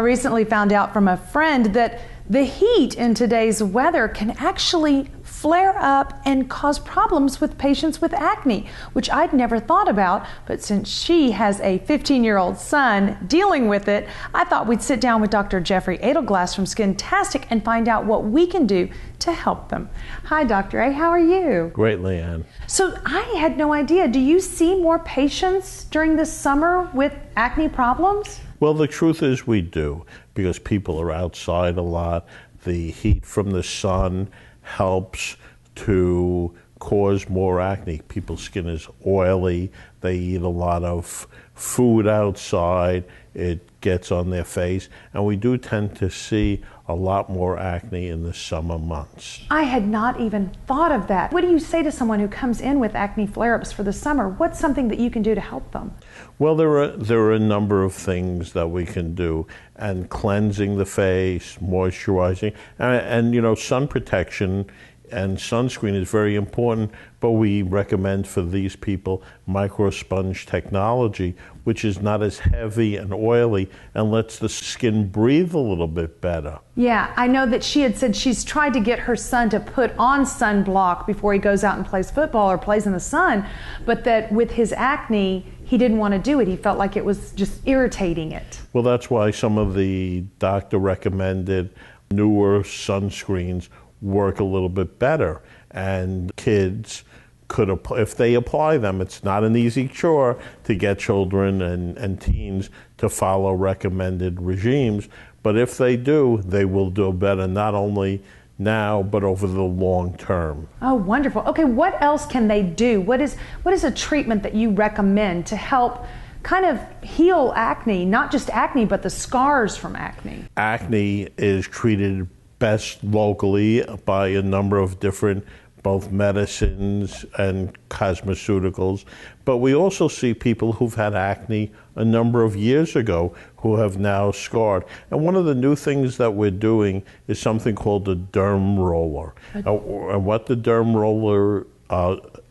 I recently found out from a friend that the heat in today's weather can actually flare up and cause problems with patients with acne, which I'd never thought about, but since she has a 15-year-old son dealing with it, I thought we'd sit down with Dr. Jeffrey Adelglass from Skintastic and find out what we can do to help them. Hi, Dr. A, how are you? Great, Leanne. So I had no idea. Do you see more patients during the summer with acne problems? Well, the truth is we do, because people are outside a lot. The heat from the sun helps to cause more acne. People's skin is oily, they eat a lot of food outside, it gets on their face, and we do tend to see a lot more acne in the summer months. I had not even thought of that. What do you say to someone who comes in with acne flare-ups for the summer? What's something that you can do to help them? Well, there are a number of things that we can do, and cleansing the face, moisturizing, and you know, sun protection and sunscreen is very important, but we recommend for these people microsponge technology, which is not as heavy and oily and lets the skin breathe a little bit better. Yeah, I know that she had said she's tried to get her son to put on sunblock before he goes out and plays football or plays in the sun, but that with his acne, he didn't want to do it. He felt like it was just irritating it. Well, that's why some of the doctor recommended newer sunscreens work a little bit better, and kids could, if they apply them, it's not an easy chore to get children and teens to follow recommended regimes, but if they do, they will do better, not only now, but over the long term. Oh, wonderful. Okay, what else can they do? What is a treatment that you recommend to help kind of heal acne, not just acne, but the scars from acne? Acne is treated best locally by a number of different both medicines and cosmeceuticals, but we also see people who've had acne a number of years ago who have now scarred. And one of the new things that we're doing is something called the derm roller. And what the derm roller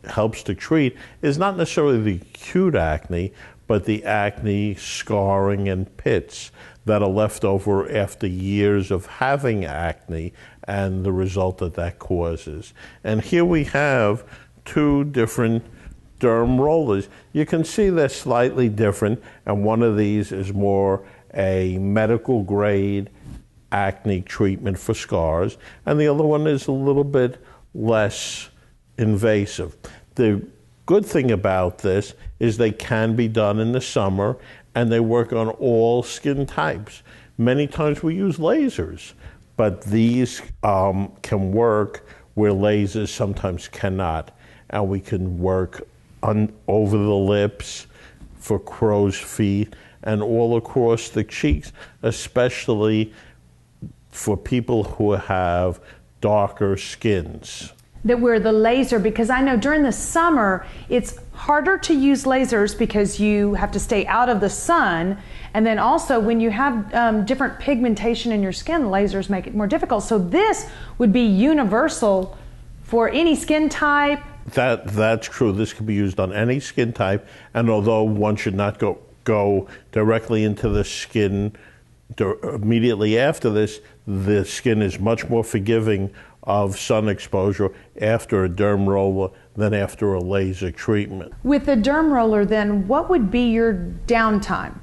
helps to treat is not necessarily the acute acne, but the acne, scarring, and pits that are left over after years of having acne and the result that causes. And here we have two different derm rollers. You can see they're slightly different, and one of these is more a medical grade acne treatment for scars, and the other one is a little bit less invasive. The good thing about this is they can be done in the summer, and they work on all skin types. Many times we use lasers, but these can work where lasers sometimes cannot. And we can work over the lips, for crow's feet, and all across the cheeks, especially for people who have darker skins. That wear the laser, because I know during the summer it's harder to use lasers because you have to stay out of the sun, and then also when you have different pigmentation in your skin, lasers make it more difficult. So this would be universal for any skin type. That's true. This can be used on any skin type, and although one should not go directly into the skin immediately after this, the skin is much more forgiving of sun exposure after a derm roller than after a laser treatment. With the derm roller then, what would be your downtime?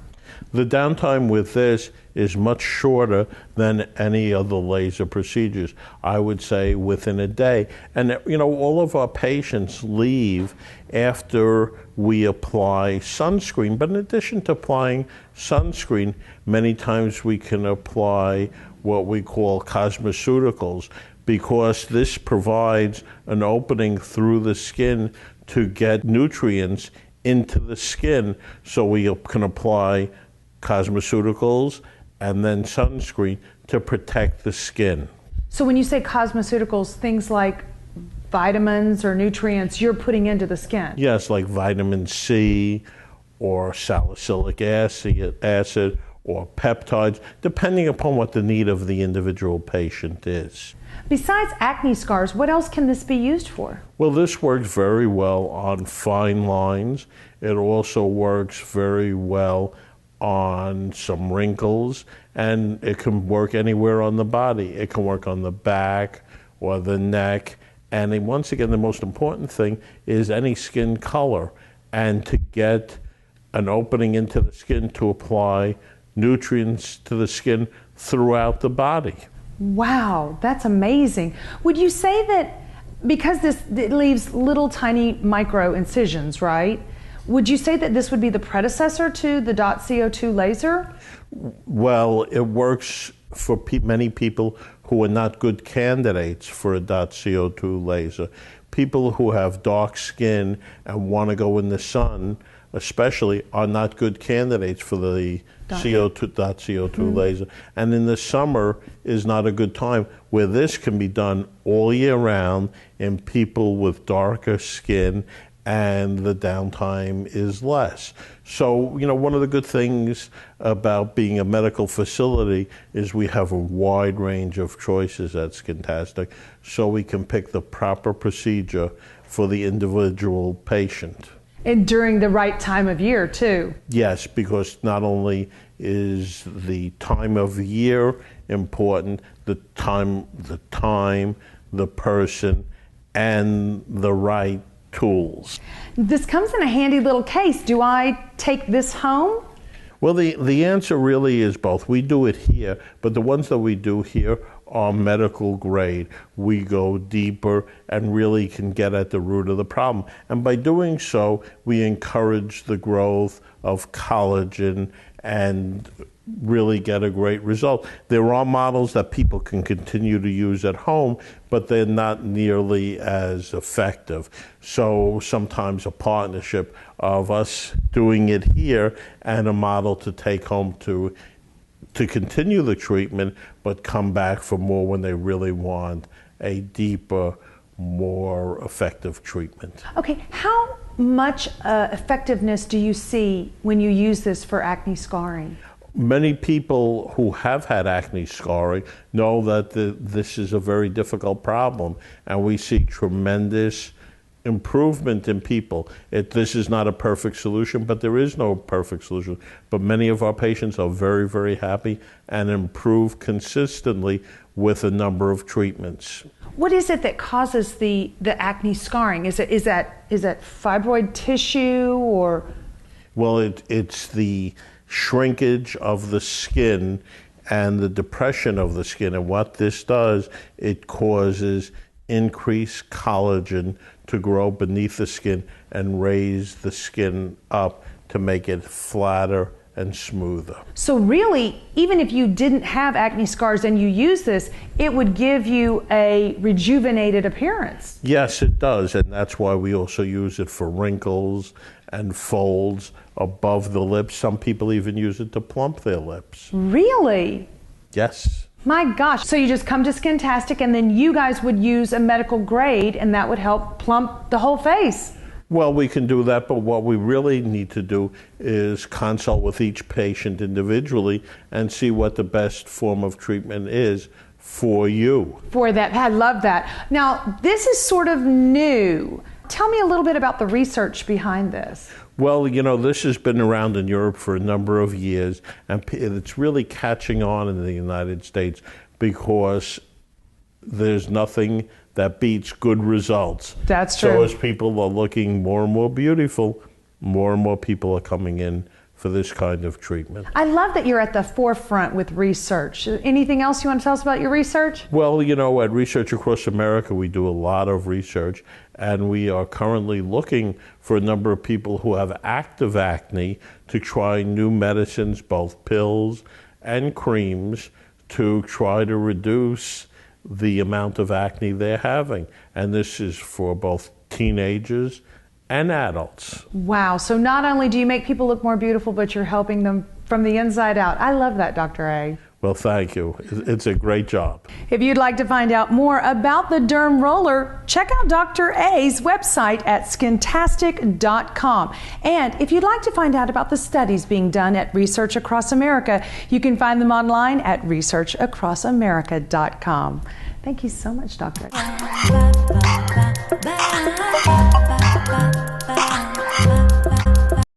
The downtime with this is much shorter than any other laser procedures. I would say within a day. And you know, all of our patients leave after we apply sunscreen, but in addition to applying sunscreen, many times we can apply what we call cosmeceuticals, because this provides an opening through the skin to get nutrients into the skin, so we can apply cosmeceuticals and then sunscreen to protect the skin. So when you say cosmeceuticals, things like vitamins or nutrients you're putting into the skin? Yes, like vitamin C or salicylic acid or peptides, depending upon what the need of the individual patient is. Besides acne scars, what else can this be used for? Well, this works very well on fine lines. It also works very well on some wrinkles, and it can work anywhere on the body. It can work on the back or the neck. And then once again, the most important thing is any skin color, and to get an opening into the skin to apply nutrients to the skin throughout the body. Wow, that's amazing. Would you say that because it leaves little tiny micro incisions, right? Would you say that this would be the predecessor to the .CO2 laser? Well, it works for many people who are not good candidates for a .CO2 laser. People who have dark skin and want to go in the sun, especially, are not good candidates for the .CO2 laser. And in the summer is not a good time, where this can be done all year round in people with darker skin, and the downtime is less. So, you know, one of the good things about being a medical facility is we have a wide range of choices at Skintastic, so we can pick the proper procedure for the individual patient. And during the right time of year, too. Yes, because not only is the time of year important, the time, the person, and the right tools. This comes in a handy little case. Do I take this home? Well, the answer really is both. We do it here, but the ones that we do here are medical grade. We go deeper and really can get at the root of the problem. And by doing so, we encourage the growth of collagen and really get a great result. There are models that people can continue to use at home, but they're not nearly as effective. So sometimes a partnership of us doing it here and a model to take home to continue the treatment, but come back for more when they really want a deeper, more effective treatment. Okay, how much effectiveness do you see when you use this for acne scarring? Many people who have had acne scarring know that this is a very difficult problem, and we see tremendous improvement in people. This is not a perfect solution, but there is no perfect solution. But many of our patients are very, very happy and improve consistently with a number of treatments. What is it that causes the acne scarring? Is that fibroid tissue or? Well, it's the shrinkage of the skin and the depression of the skin. And what this does, it causes increased collagen to grow beneath the skin and raise the skin up to make it flatter and smoother. So really, even if you didn't have acne scars and you use this, it would give you a rejuvenated appearance. Yes, it does, and that's why we also use it for wrinkles and folds above the lips. Some people even use it to plump their lips. Really? Yes. My gosh. So you just come to Skintastic and then you guys would use a medical grade and that would help plump the whole face. Well, we can do that, but what we really need to do is consult with each patient individually and see what the best form of treatment is for you. For that, I love that. Now, this is sort of new. Tell me a little bit about the research behind this. Well, you know, this has been around in Europe for a number of years, and it's really catching on in the United States because there's nothing that beats good results. That's true. So as people are looking more and more beautiful, more and more people are coming in for this kind of treatment. I love that you're at the forefront with research. Anything else you want to tell us about your research? Well, you know, at Research Across America, we do a lot of research, and we are currently looking for a number of people who have active acne to try new medicines, both pills and creams, to try to reduce the amount of acne they're having. And this is for both teenagers and adults. Wow, so not only do you make people look more beautiful, but you're helping them from the inside out. I love that, Dr. A. Well, thank you. It's a great job. If you'd like to find out more about the Derm Roller, check out Dr. A's website at skintastic.com. And if you'd like to find out about the studies being done at Research Across America, you can find them online at researchacrossamerica.com. Thank you so much, Dr. A.